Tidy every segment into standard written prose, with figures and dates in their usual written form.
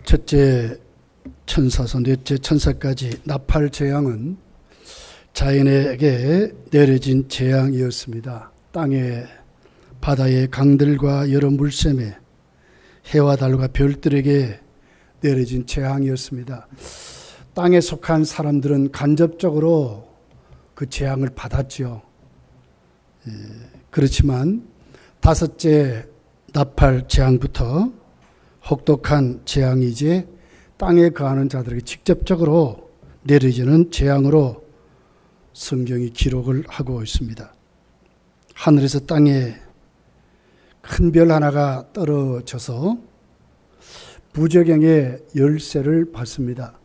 첫째 천사서 넷째 천사까지 나팔 재앙은 자연에게 내려진 재앙이었습니다. 땅에 바다의 강들과 여러 물샘에 해와 달과 별들에게 내려진 재앙이었습니다. 땅에 속한 사람들은 간접적으로 그 재앙을 받았지요. 그렇지만 다섯째 나팔 재앙부터 혹독한 재앙이 이제 땅에 거하는 자들에게 직접적으로 내려지는 재앙으로 성경이 기록을 하고 있습니다. 하늘에서 땅에 큰 별 하나가 떨어져서 부적행의 열쇠를 받습니다.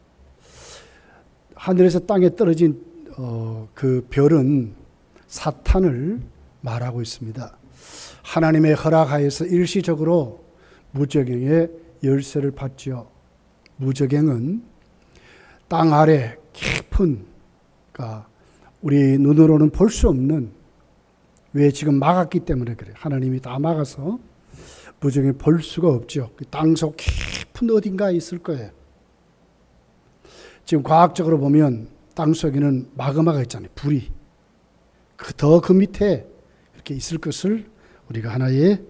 하늘에서 땅에 떨어진 그 별은 사탄을 말하고 있습니다. 하나님의 허락하에서 일시적으로 무적행의 열쇠를 받지요. 무적행은 땅 아래 깊은, 그러니까 우리 눈으로는 볼 수 없는, 왜 지금 막았기 때문에 그래요. 하나님이 다 막아서 무적행 볼 수가 없죠. 땅속 깊은 어딘가에 있을 거예요. 지금 과학적으로 보면 땅속에는 마그마가 있잖아요. 불이. 더 그 밑에 이렇게 있을 것을 우리가 하나의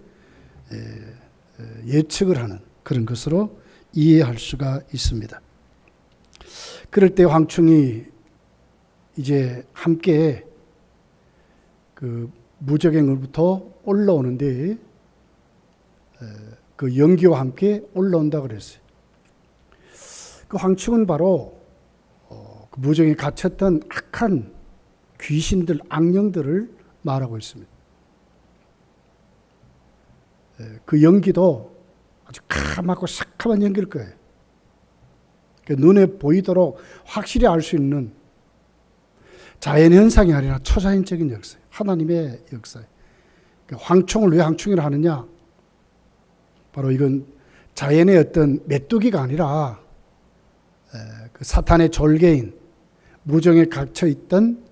예측을 하는 그런 것으로 이해할 수가 있습니다. 그럴 때 황충이 이제 함께 그 무적행으로부터 올라오는데 그 연기와 함께 올라온다 그랬어요. 그 황충은 바로 그 무적행에 갇혔던 악한 귀신들, 악령들을 말하고 있습니다. 그 연기도 아주 까맣고 새카만 연기일 거예요. 눈에 보이도록 확실히 알 수 있는 자연현상이 아니라 초자연적인 역사예요. 하나님의 역사예요. 황충을 왜 황충이라 하느냐? 바로 이건 자연의 어떤 메뚜기가 아니라 그 사탄의 졸개인, 무정에 갇혀있던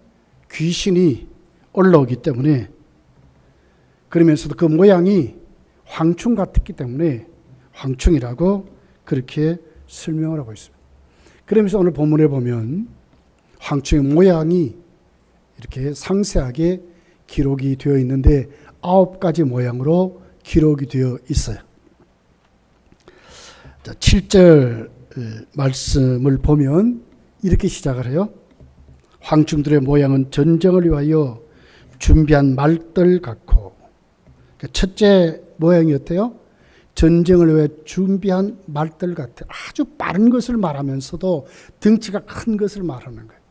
귀신이 올라오기 때문에, 그러면서도 그 모양이 황충 같았기 때문에 황충이라고 그렇게 설명을 하고 있습니다. 그러면서 오늘 본문에 보면 황충의 모양이 이렇게 상세하게 기록이 되어 있는데 9가지 모양으로 기록이 되어 있어요. 자, 7절 말씀을 보면 이렇게 시작을 해요. 황충들의 모양은 전쟁을 위하여 준비한 말들 같고, 첫째 모양이 어때요? 전쟁을 위해 준비한 말들 같아요. 아주 빠른 것을 말하면서도 덩치가 큰 것을 말하는 거예요.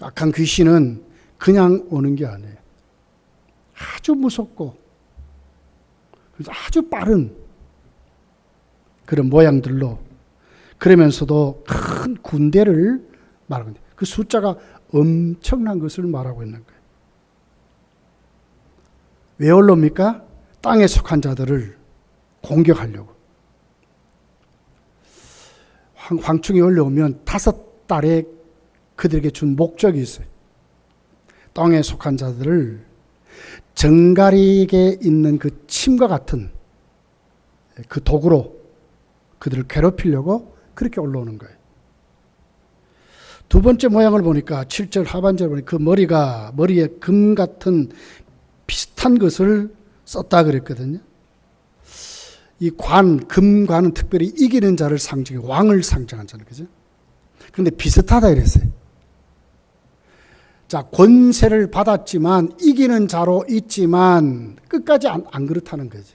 악한 귀신은 그냥 오는 게 아니에요. 아주 무섭고 아주 빠른 그런 모양들로, 그러면서도 큰 군대를 말하는 거예요. 그 숫자가 엄청난 것을 말하고 있는 거예요. 왜 올라옵니까? 땅에 속한 자들을 공격하려고. 황충이 올라오면 5달에 그들에게 준 목적이 있어요. 땅에 속한 자들을 정갈이게 있는 그 침과 같은 그 도구로 그들을 괴롭히려고 그렇게 올라오는 거예요. 두 번째 모양을 보니까 7절 하반절 보니까 그 머리에 금 같은 비슷한 것을 썼다 그랬거든요. 이 금관은 특별히 이기는 자를 상징해, 왕을 상징하잖아요. 그죠? 그런데 비슷하다 이랬어요. 자, 권세를 받았지만, 이기는 자로 있지만, 끝까지 안 그렇다는 거지.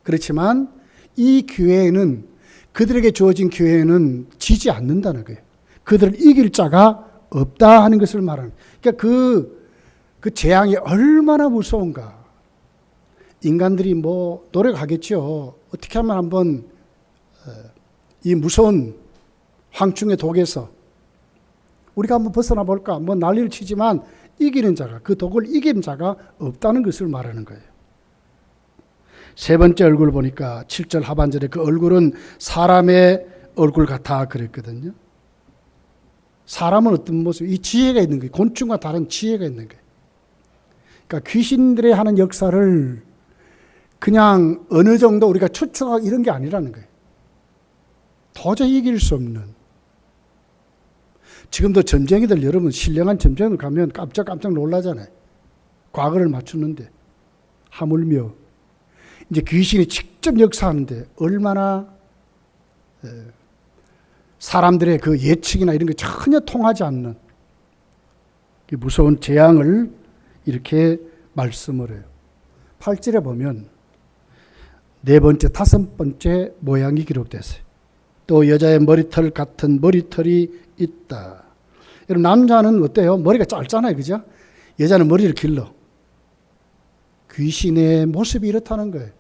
그렇지만, 이 기회에는, 그들에게 주어진 기회에는 지지 않는다는 거예요. 그들을 이길 자가 없다 하는 것을 말하는 거예요. 그러니까 그 재앙이 얼마나 무서운가. 인간들이 노력하겠죠. 어떻게 하면 한번 이 무서운 황충의 독에서 우리가 한번 벗어나 볼까? 난리를 치지만 이기는 자가, 그 독을 이긴 자가 없다는 것을 말하는 거예요. 세 번째 얼굴 보니까 7절 하반절에 그 얼굴은 사람의 얼굴 같아 그랬거든요. 사람은 어떤 모습, 이 지혜가 있는 거예요. 곤충과 다른 지혜가 있는 거예요. 그러니까 귀신들의 하는 역사를 그냥 어느 정도 우리가 추측하고 이런 게 아니라는 거예요. 도저히 이길 수 없는. 지금도 점쟁이들, 여러분 신령한 점쟁이들 가면 깜짝 놀라잖아요. 과거를 맞추는데. 하물며 이제 귀신이 직접 역사하는데 얼마나 사람들의 그 예측이나 이런 게 전혀 통하지 않는 무서운 재앙을 이렇게 말씀을 해요. 8절에 보면 네 번째, 다섯 번째 모양이 기록됐어요. 또 여자의 머리털 같은 머리털이 있다. 여러분 남자는 어때요? 머리가 짧잖아요. 그죠? 여자는 머리를 길러. 귀신의 모습이 이렇다는 거예요.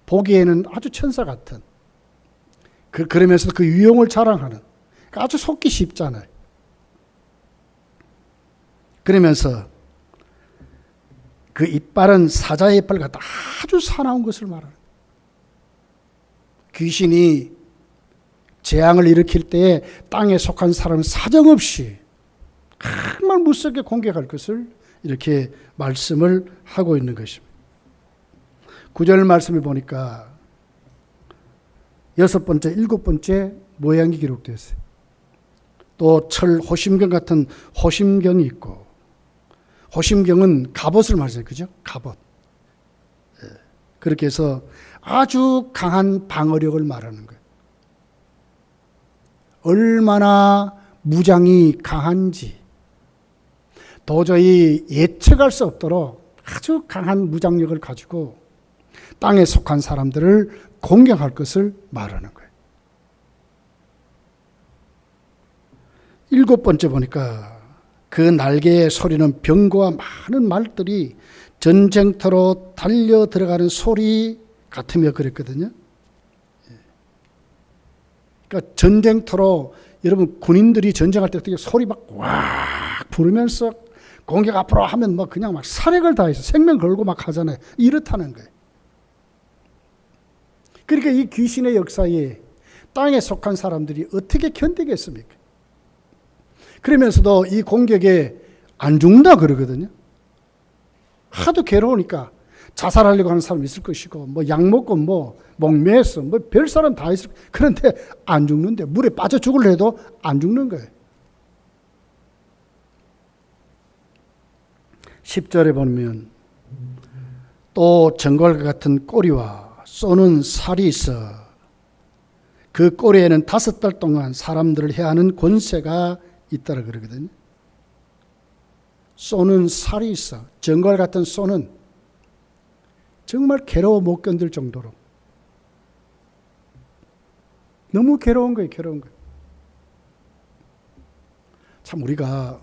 보기에는 아주 천사 같은. 그러면서도 그 유용을 자랑하는. 아주 속기 쉽잖아요. 그러면서 그 이빨은 사자의 이빨 같다. 아주 사나운 것을 말하는. 귀신이 재앙을 일으킬 때에 땅에 속한 사람은 사정없이 정말 무섭게 공격할 것을 이렇게 말씀을 하고 있는 것입니다. 9절 말씀을 보니까 여섯 번째, 일곱 번째 모양이 기록되었어요. 또 철 호심경 같은 호심경이 있고, 호심경은 갑옷을 말해요. 그죠? 갑옷. 그렇게 해서 아주 강한 방어력을 말하는 거예요. 얼마나 무장이 강한지 도저히 예측할 수 없도록 아주 강한 무장력을 가지고 땅에 속한 사람들을 공격할 것을 말하는 거예요. 일곱 번째 보니까 그 날개의 소리는 병거와 많은 말들이 전쟁터로 달려 들어가는 소리 같으며 그랬거든요. 그러니까 전쟁터로 여러분 군인들이 전쟁할 때 어떻게 소리 막 왁 부르면서 공격 앞으로 하면 뭐 그냥 막 사력을 다해서 생명 걸고 막 하잖아요. 이렇다는 거예요. 그러니까 이 귀신의 역사에 땅에 속한 사람들이 어떻게 견디겠습니까? 그러면서도 이 공격에 안 죽는다 그러거든요. 하도 괴로우니까 자살하려고 하는 사람 있을 것이고, 뭐 약 먹고 뭐 목매서 뭐 별 사람 다 있을. 그런데 안 죽는데 물에 빠져 죽으려 해도 안 죽는 거예요. 10절에 보면 또 정갈과 같은 꼬리와 쏘는 살이 있어 그 꼬리에는 5달 동안 사람들을 해하는 권세가 있다라 그러거든요. 쏘는 살이 있어. 정갈 같은 쏘는 정말 괴로워 못 견딜 정도로 너무 괴로운 거예요. 괴로운 거예요. 참 우리가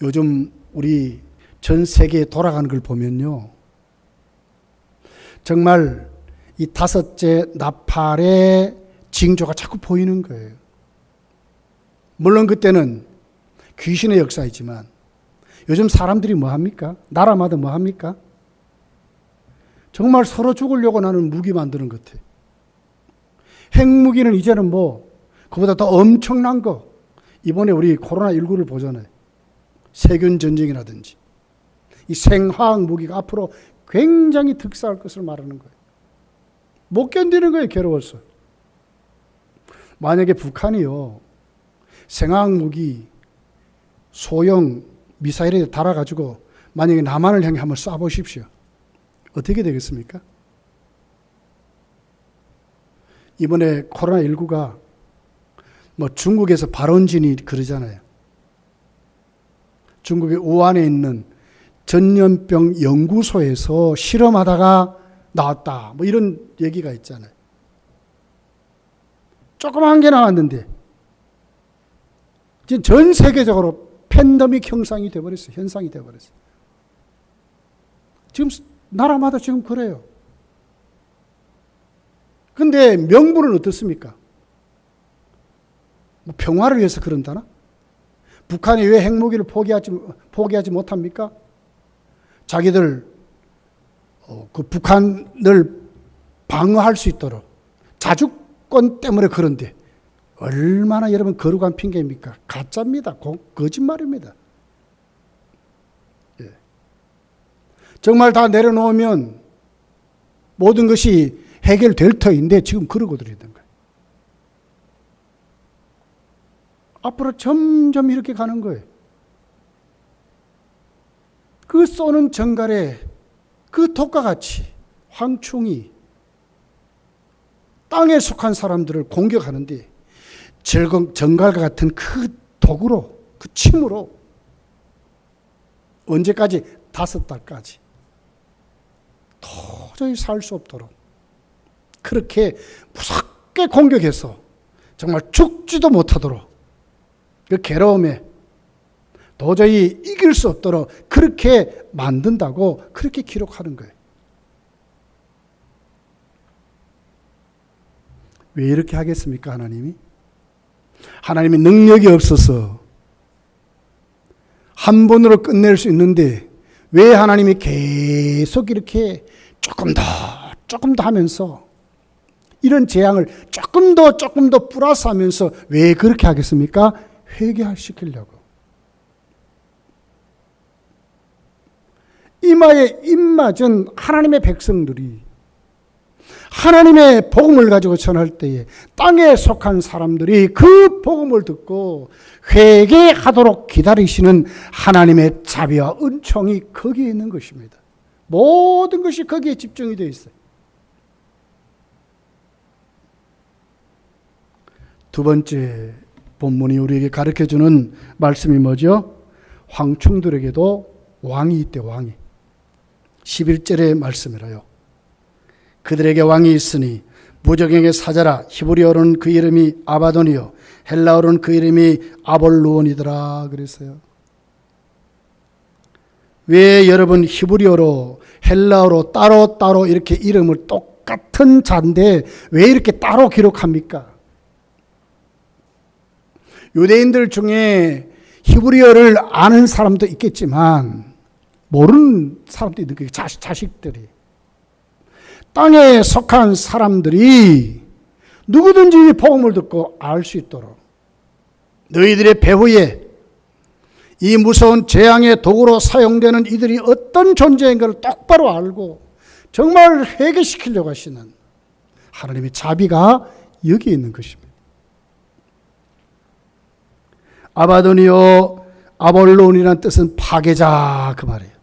요즘 우리 전 세계에 돌아가는 걸 보면요, 정말 이 5째 나팔의 징조가 자꾸 보이는 거예요. 물론 그때는 귀신의 역사이지만 요즘 사람들이 뭐 합니까? 나라마다 뭐 합니까? 정말 서로 죽으려고 하는 무기 만드는 것 같아요. 핵무기는 이제는 뭐 그보다 더 엄청난 거, 이번에 우리 코로나19를 보잖아요. 세균 전쟁이라든지 이 생화학 무기가 앞으로 굉장히 득사할 것을 말하는 거예요. 못 견디는 거예요. 괴로워서. 만약에 북한이요 생화학 무기 소형 미사일에 달아가지고 만약에 남한을 향해 한번 쏴보십시오. 어떻게 되겠습니까? 이번에 코로나19가 뭐 중국에서 발원진이 그러잖아요. 중국의 우한에 있는 전염병 연구소에서 실험하다가 나왔다. 뭐 이런 얘기가 있잖아요. 조그만 게 나왔는데 지금 전 세계적으로 팬데믹 현상이 되어버렸어요. 현상이 되어버렸어요. 지금 나라마다 지금 그래요. 근데 명분은 어떻습니까? 뭐 평화를 위해서 그런다나? 북한이 왜 핵무기를 포기하지 못합니까? 자기들 그 북한을 방어할 수 있도록 자주권 때문에 그런데 얼마나 여러분 거룩한 핑계입니까? 가짜입니다. 거짓말입니다. 예. 정말 다 내려놓으면 모든 것이 해결될 터인데 지금 그러고들 있는 거예요. 앞으로 점점 이렇게 가는 거예요. 그 쏘는 정갈에 그 독과 같이 황충이 땅에 속한 사람들을 공격하는데 정갈과 같은 그 독으로, 그 침으로 언제까지? 5달까지 도저히 살 수 없도록 그렇게 무섭게 공격해서 정말 죽지도 못하도록 그 괴로움에 도저히 이길 수 없도록 그렇게 만든다고 그렇게 기록하는 거예요. 왜 이렇게 하겠습니까, 하나님이? 하나님의 능력이 없어서 한 번으로 끝낼 수 있는데 왜 하나님이 계속 이렇게 조금 더 하면서 이런 재앙을 조금 더 플러스 하면서 왜 그렇게 하겠습니까? 회개시키려고. 이마에 입맞은 하나님의 백성들이 하나님의 복음을 가지고 전할 때에 땅에 속한 사람들이 그 복음을 듣고 회개하도록 기다리시는 하나님의 자비와 은총이 거기에 있는 것입니다. 모든 것이 거기에 집중이 되어 있어요. 두 번째 본문이 우리에게 가르쳐주는 말씀이 뭐죠? 황충들에게도 왕이 있대, 왕이. 11절의 말씀이라요. 그들에게 왕이 있으니 무적행의 사자라. 히브리어로는 그 이름이 아바돈이요 헬라어로는 그 이름이 아볼루온이더라 그랬어요. 왜 여러분 히브리어로 헬라어로 따로 이렇게 이름을 똑같은 자인데 왜 이렇게 따로 기록합니까? 유대인들 중에 히브리어를 아는 사람도 있겠지만 모르는 사람도 있는 거예요. 자식들이. 땅에 속한 사람들이 누구든지 복음을 듣고 알 수 있도록 너희들의 배후에 이 무서운 재앙의 도구로 사용되는 이들이 어떤 존재인 걸 똑바로 알고 정말 회개시키려고 하시는 하나님의 자비가 여기 있는 것입니다. 아바돈이요 아볼론이라는 뜻은 파괴자 그 말이에요.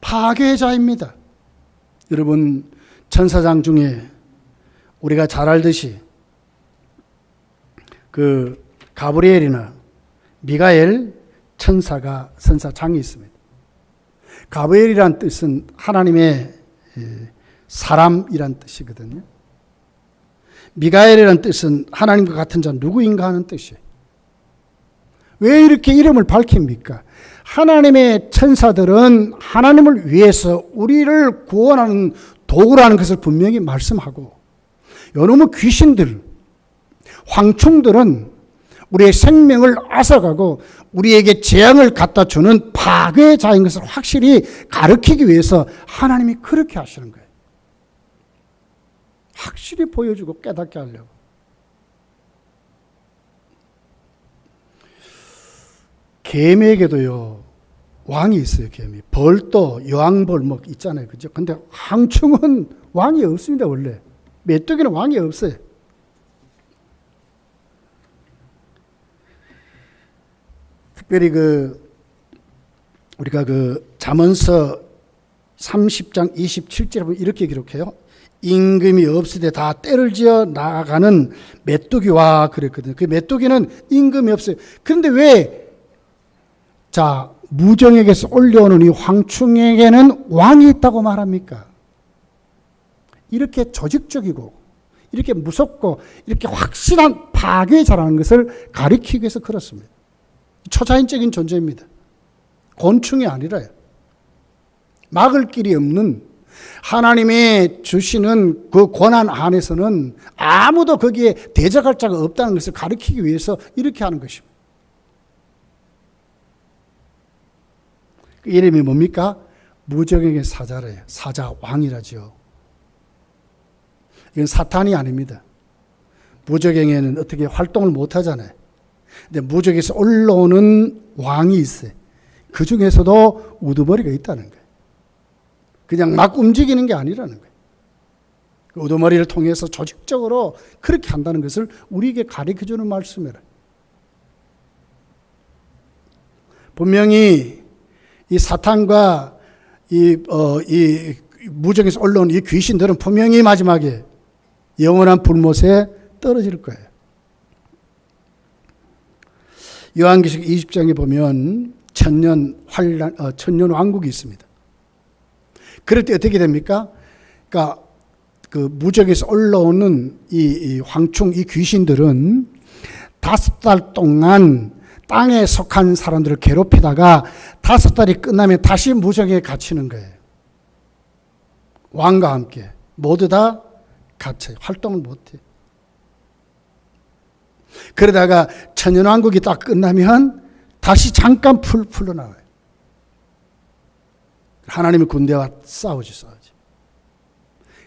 파괴자입니다. 여러분 천사장 중에 우리가 잘 알듯이 그 가브리엘이나 미가엘 천사장이 있습니다. 가브리엘이란 뜻은 하나님의 사람이란 뜻이거든요. 미가엘이란 뜻은 하나님과 같은 자 누구인가 하는 뜻이에요. 왜 이렇게 이름을 밝힙니까? 하나님의 천사들은 하나님을 위해서 우리를 구원하는 도구라는 것을 분명히 말씀하고 요놈의 귀신들, 황충들은 우리의 생명을 앗아가고 우리에게 재앙을 갖다 주는 파괴자인 것을 확실히 가르치기 위해서 하나님이 그렇게 하시는 거예요. 확실히 보여주고 깨닫게 하려고. 개미에게도요 왕이 있어요. 개미. 벌도 여왕벌 뭐 있잖아요. 그죠? 근데 황충은 왕이 없습니다. 원래. 메뚜기는 왕이 없어요. 특별히 우리가 잠언서 30장 27절에 보면 이렇게 기록해요. 임금이 없으되 다 때를 지어 나가는 메뚜기와 그랬거든요. 그 메뚜기는 임금이 없어요. 그런데 왜 무정에게서 올려오는 이 황충에게는 왕이 있다고 말합니까? 이렇게 조직적이고 이렇게 무섭고 이렇게 확실한 파괴자라는 것을 가리키기 위해서 그렇습니다. 초자연적인 존재입니다. 곤충이 아니라요. 막을 길이 없는 하나님의 주시는 그 권한 안에서는 아무도 거기에 대적할 자가 없다는 것을 가리키기 위해서 이렇게 하는 것입니다. 그 이름이 뭡니까? 무적행의 사자래요. 사자 왕이라죠. 이건 사탄이 아닙니다. 무적행에는 어떻게 활동을 못 하잖아요. 근데 무적에서 올라오는 왕이 있어요. 그 중에서도 우두머리가 있다는 거예요. 그냥 막 움직이는 게 아니라는 거예요. 우두머리를 통해서 조직적으로 그렇게 한다는 것을 우리에게 가르쳐주는 말씀이라. 분명히 이 사탄과 이 무정에서 올라온 이 귀신들은 분명히 마지막에 영원한 불못에 떨어질 거예요. 요한계시록 20장에 보면 천년 왕국이 있습니다. 그럴 때 어떻게 됩니까? 그러니까 그 무적에서 올라오는 이 황충, 이 귀신들은 5달 동안 땅에 속한 사람들을 괴롭히다가 5달이 끝나면 다시 무적에 갇히는 거예요. 왕과 함께 모두 다 갇혀요. 활동을 못해요. 그러다가 천년왕국이 딱 끝나면 다시 잠깐 풀러나와요. 하나님의 군대와 싸우지.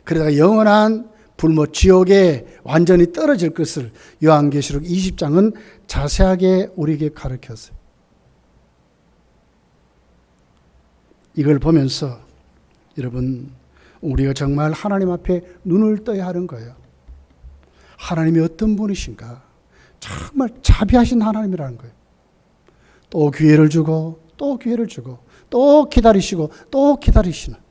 그러다가 영원한 불못 지옥에 완전히 떨어질 것을 요한계시록 20장은 자세하게 우리에게 가르쳤어요. 이걸 보면서 여러분, 우리가 정말 하나님 앞에 눈을 떠야 하는 거예요. 하나님이 어떤 분이신가? 정말 자비하신 하나님이라는 거예요. 또 기회를 주고 또 기회를 주고 또 기다리시고 또 기다리시는.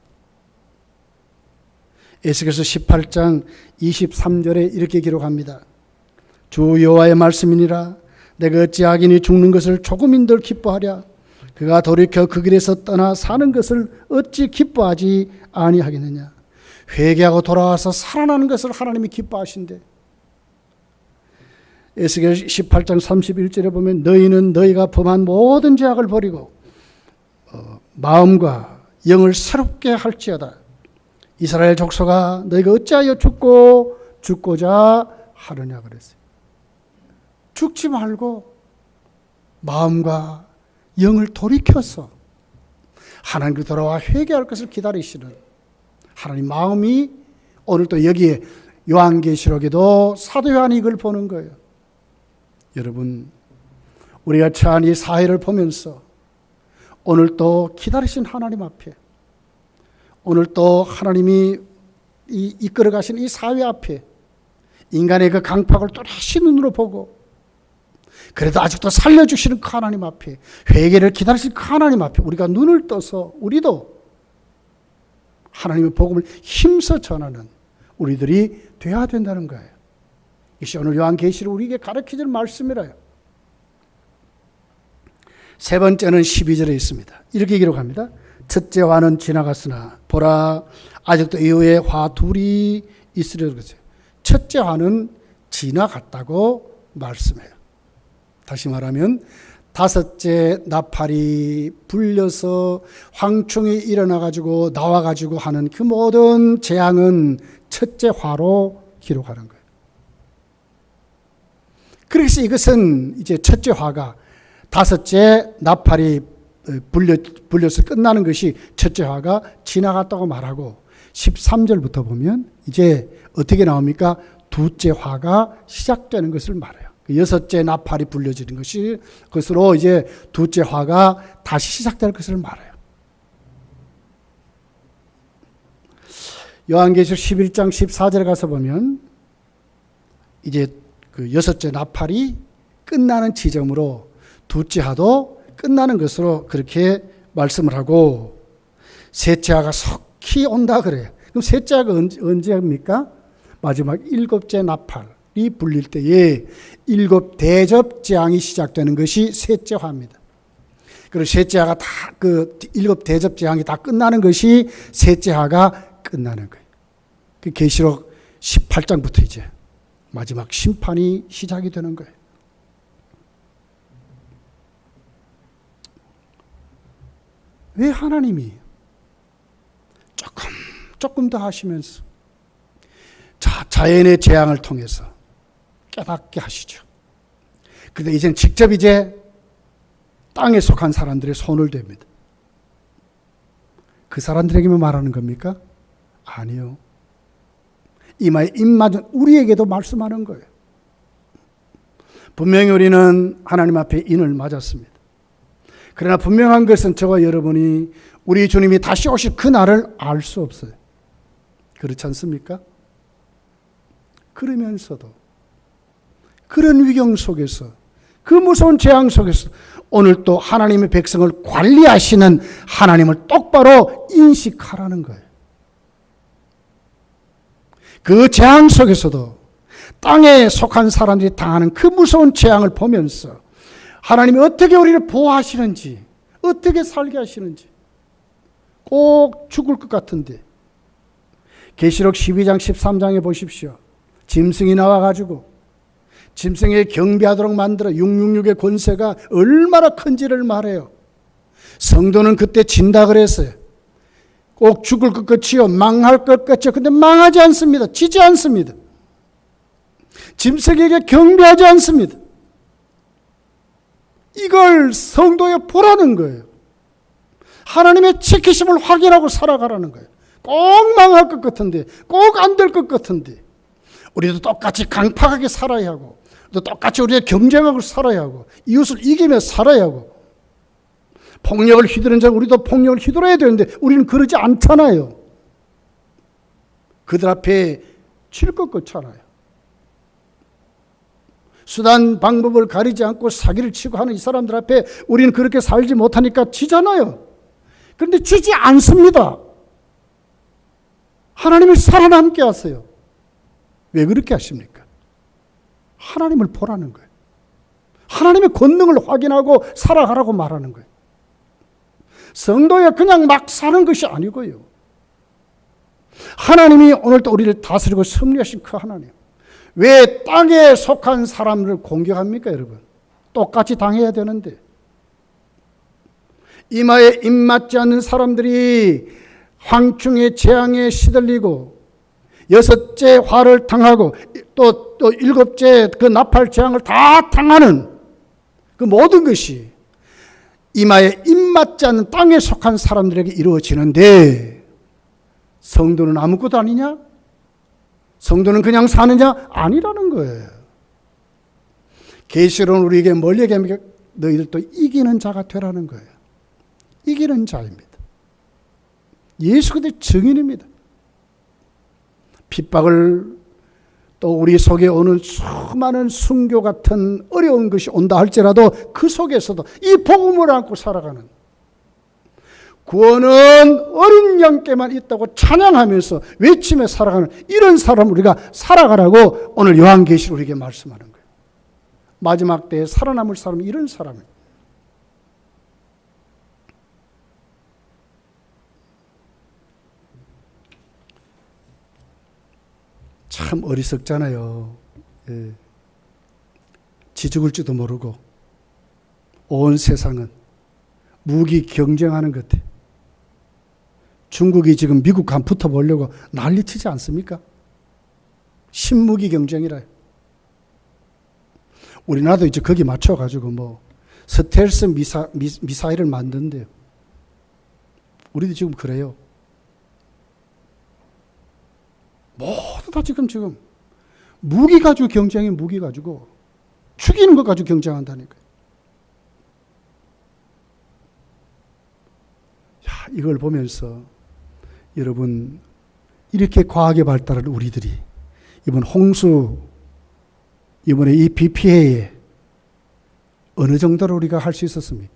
에스겔서 18장 23절에 이렇게 기록합니다. 주 여호와의 말씀이니라. 내가 어찌 악인이 죽는 것을 조금인들 기뻐하랴. 그가 돌이켜 그 길에서 떠나 사는 것을 어찌 기뻐하지 아니하겠느냐. 회개하고 돌아와서 살아나는 것을 하나님이 기뻐하신대. 에스겔 18장 31절에 보면 너희는 너희가 범한 모든 죄악을 버리고 마음과 영을 새롭게 할지어다. 이스라엘 족속아 너희가 어찌하여 죽고자 하느냐 그랬어요. 죽지 말고 마음과 영을 돌이켜서 하나님께 돌아와 회개할 것을 기다리시는 하나님 마음이 오늘 또 여기에 요한계시록에도 사도 요한이 이걸 보는 거예요. 여러분, 우리가 처한 이 사회를 보면서 오늘 또 기다리신 하나님 앞에, 오늘 또 하나님이 이끌어 가신 이 사회 앞에 인간의 그 강팍을 또다시 눈으로 보고 그래도 아직도 살려주시는 그 하나님 앞에, 회개를 기다리신 그 하나님 앞에 우리가 눈을 떠서 우리도 하나님의 복음을 힘써 전하는 우리들이 되어야 된다는 거예요. 이것이 오늘 요한계시록 우리에게 가르쳐주는 말씀이라요. 세 번째는 12절에 있습니다. 이렇게 기록합니다. 첫째 화는 지나갔으나 보라 아직도 이후에 화 둘이 있으려 그러죠. 첫째 화는 지나갔다고 말씀해요. 다시 말하면 다섯째 나팔이 불려서 황충이 일어나가지고 나와가지고 하는 그 모든 재앙은 첫째 화로 기록하는 거예요. 그래서 이것은 이제 첫째 화가 다섯째 나팔이 불려서 끝나는 것이 첫째 화가 지나갔다고 말하고 13절부터 보면 이제 어떻게 나옵니까? 두째 화가 시작되는 것을 말해요. 여섯째 나팔이 불려지는 것이 그것으로 이제 두째 화가 다시 시작될 것을 말해요. 요한계시록 11장 14절에 가서 보면 이제 그 여섯째 나팔이 끝나는 지점으로 두째 화도 끝나는 것으로 그렇게 말씀을 하고 셋째 화가 속히 온다 그래요. 그럼 셋째 화가 언제입니까? 마지막 일곱째 나팔이 불릴 때에 일곱 대접 재앙이 시작되는 것이 셋째 화입니다. 그리고 셋째 화가 다 그 일곱 대접 재앙이 다 끝나는 것이 셋째 화가 끝나는 거예요. 그 계시록 18장부터 이제 마지막 심판이 시작이 되는 거예요. 왜 하나님이 조금 더 하시면서 자연의 재앙을 통해서 깨닫게 하시죠. 그런데 이제는 직접 이제 땅에 속한 사람들의 손을 댑니다. 그 사람들에게만 말하는 겁니까? 아니요. 이마에 입 맞은 우리에게도 말씀하는 거예요. 분명히 우리는 하나님 앞에 인을 맞았습니다. 그러나 분명한 것은 저와 여러분이 우리 주님이 다시 오실 그날을 알 수 없어요. 그렇지 않습니까? 그러면서도 그런 위경 속에서 그 무서운 재앙 속에서 오늘 또 하나님의 백성을 관리하시는 하나님을 똑바로 인식하라는 거예요. 그 재앙 속에서도 땅에 속한 사람들이 당하는 그 무서운 재앙을 보면서 하나님이 어떻게 우리를 보호하시는지, 어떻게 살게 하시는지 꼭 죽을 것 같은데 계시록 12장 13장에 보십시오. 짐승이 나와가지고 짐승에 경배하도록 만들어 666의 권세가 얼마나 큰지를 말해요. 성도는 그때 진다 그랬어요. 꼭 죽을 것 같이요, 망할 것 같이요. 근데 망하지 않습니다. 지지 않습니다. 짐승에게 경배하지 않습니다. 이걸 성도에 보라는 거예요. 하나님의 지키심을 확인하고 살아가라는 거예요. 꼭 망할 것 같은데, 꼭 안 될 것 같은데 우리도 똑같이 강팍하게 살아야 하고, 또 똑같이 우리가 경쟁하고 살아야 하고, 이웃을 이기며 살아야 하고, 폭력을 휘두르는 자 우리도 폭력을 휘두르야 되는데 우리는 그러지 않잖아요. 그들 앞에 칠 것 같잖아요. 수단 방법을 가리지 않고 사기를 치고 하는 이 사람들 앞에 우리는 그렇게 살지 못하니까 지잖아요. 그런데 지지 않습니다. 하나님을 살아남게 하세요. 왜 그렇게 하십니까? 하나님을 보라는 거예요. 하나님의 권능을 확인하고 살아가라고 말하는 거예요. 성도에 그냥 막 사는 것이 아니고요. 하나님이 오늘도 우리를 다스리고 섭리하신 그 하나님. 왜 땅에 속한 사람을 공격합니까, 여러분? 똑같이 당해야 되는데. 이마에 입맞지 않는 사람들이 황충의 재앙에 시들리고 여섯째 화를 당하고 또 일곱째 그 나팔 재앙을 다 당하는 그 모든 것이 이마에 입맞지 않는 땅에 속한 사람들에게 이루어지는데 성도는 아무것도 아니냐? 성도는 그냥 사느냐? 아니라는 거예요. 계시록은 우리에게 뭘 얘기합니까? 너희들도 이기는 자가 되라는 거예요. 이기는 자입니다. 예수 그리스도의 증인입니다. 핍박을 또 우리 속에 오는 수많은 순교 같은 어려운 것이 온다 할지라도 그 속에서도 이 복음을 안고 살아가는, 구원은 어린 양께만 있다고 찬양하면서 외치며 살아가는 이런 사람을 우리가 살아가라고 오늘 요한계시록 우리에게 말씀하는 거예요. 마지막 때에 살아남을 사람은 이런 사람이에요. 참 어리석잖아요. 예. 지 죽을지도 모르고 온 세상은 무기 경쟁하는 것 같아. 중국이 지금 미국 간 붙어보려고 난리치지 않습니까? 신무기 경쟁이라요. 우리나라도 이제 거기 맞춰가지고 뭐 스텔스 미사일을 만든대요. 우리도 지금 그래요. 모두 다 지금 무기 가지고 경쟁해. 무기 가지고 죽이는 것 가지고 경쟁한다니까요. 야, 이걸 보면서 여러분, 이렇게 과학의 발달을 우리들이 이번 홍수, 이번에 이 비 피해에 어느 정도로 우리가 할 수 있었습니까?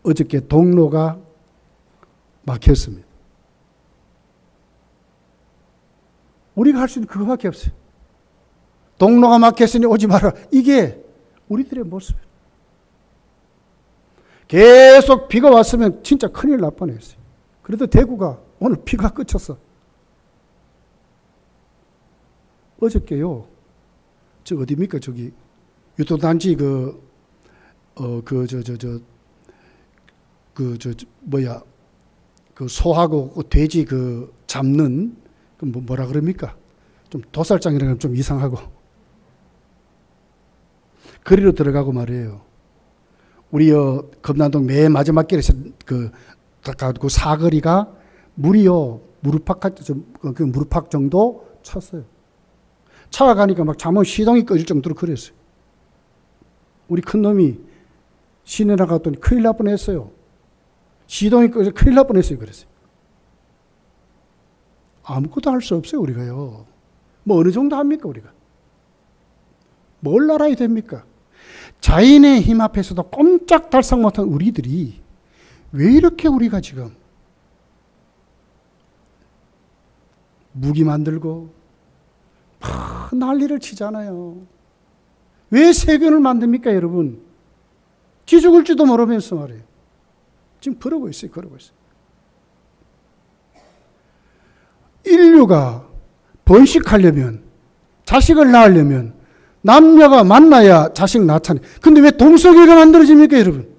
어저께 동로가 막혔습니다. 우리가 할 수 있는 그거밖에 없어요. 동로가 막혔으니 오지 마라. 이게 우리들의 모습이에요. 계속 비가 왔으면 진짜 큰일 날 뻔했어요. 그래도 대구가 오늘 비가 그쳤어. 어저께요. 저 어디입니까? 저기 유도단지 그 소하고 그 돼지 그 잡는 그 뭐라 그럽니까? 좀 도살장이라는 좀 이상하고 거리로 들어가고 말이에요. 우리 검난동 맨 마지막 길에서 그 사거리가 무리요 무릎팍 정도 찼어요. 차가 가니까 막 잠옷 시동이 꺼질 정도로 그랬어요. 우리 큰놈이 시내 나갔더니 큰일 날 뻔했어요. 시동이 꺼져 큰일 날 뻔했어요. 그랬어요. 아무것도 할 수 없어요. 우리가요. 뭐 어느 정도 합니까 우리가? 뭘 알아야 됩니까? 자인의 힘 앞에서도 꼼짝달싹 못한 우리들이 왜 이렇게 우리가 지금 무기 만들고 난리를 치잖아요. 왜 세균을 만듭니까 여러분? 지 죽을지도 모르면서 말이에요. 지금 그러고 있어요. 그러고 있어요. 인류가 번식하려면, 자식을 낳으려면 남녀가 만나야 자식 낳잖아요. 근데 왜 동성애가 만들어집니까 여러분?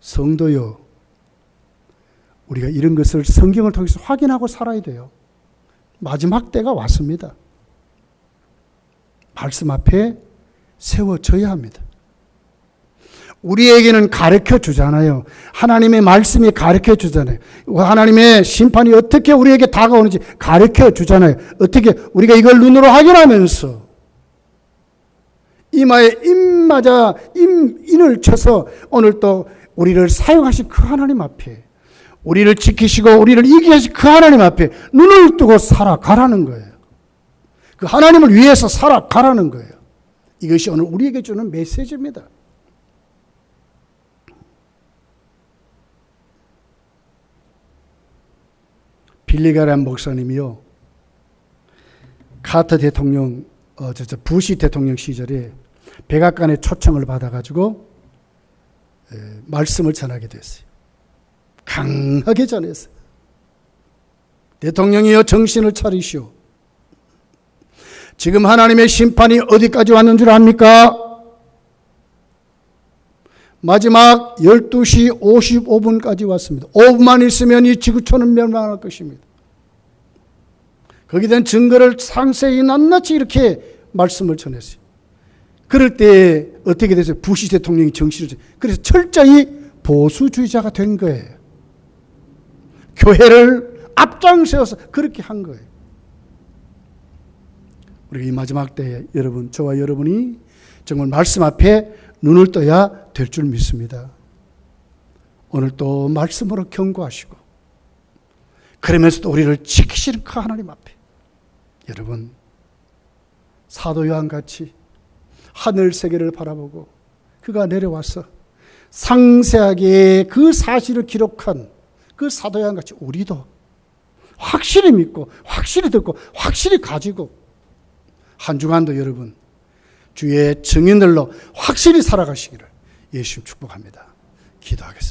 성도요, 우리가 이런 것을 성경을 통해서 확인하고 살아야 돼요. 마지막 때가 왔습니다. 말씀 앞에 세워져야 합니다. 우리에게는 가르쳐 주잖아요. 하나님의 말씀이 가르쳐 주잖아요. 하나님의 심판이 어떻게 우리에게 다가오는지 가르쳐 주잖아요. 어떻게 우리가 이걸 눈으로 확인하면서 이마에 인을 쳐서 오늘 또 우리를 사용하신 그 하나님 앞에, 우리를 지키시고 우리를 이기게 하신 그 하나님 앞에 눈을 뜨고 살아가라는 거예요. 그 하나님을 위해서 살아가라는 거예요. 이것이 오늘 우리에게 주는 메시지입니다. 빌리 그레이엄 목사님이요, 카터 대통령, 부시 대통령 시절에 백악관의 초청을 받아가지고 말씀을 전하게 됐어요. 강하게 전했어요. 대통령이여 정신을 차리시오. 지금 하나님의 심판이 어디까지 왔는 줄 압니까? 마지막 12시 55분까지 왔습니다. 5분만 있으면 이 지구촌은 멸망할 것입니다. 거기에 대한 증거를 상세히 낱낱이 이렇게 말씀을 전했어요. 그럴 때 어떻게 됐어요? 부시 대통령이 정신을 차렸어요. 그래서 철저히 보수주의자가 된 거예요. 교회를 앞장세워서 그렇게 한 거예요. 우리가 이 마지막 때에 여러분, 저와 여러분이 정말 말씀 앞에 눈을 떠야 될 줄 믿습니다. 오늘 또 말씀으로 경고하시고 그러면서도 우리를 지키시는 그 하나님 앞에 여러분, 사도 요한같이 하늘 세계를 바라보고 그가 내려와서 상세하게 그 사실을 기록한 그 사도 요한같이 우리도 확실히 믿고 확실히 듣고 확실히 가지고 한 주간도 여러분 주의 증인들로 확실히 살아가시기를 예수님 축복합니다. 기도하겠습니다.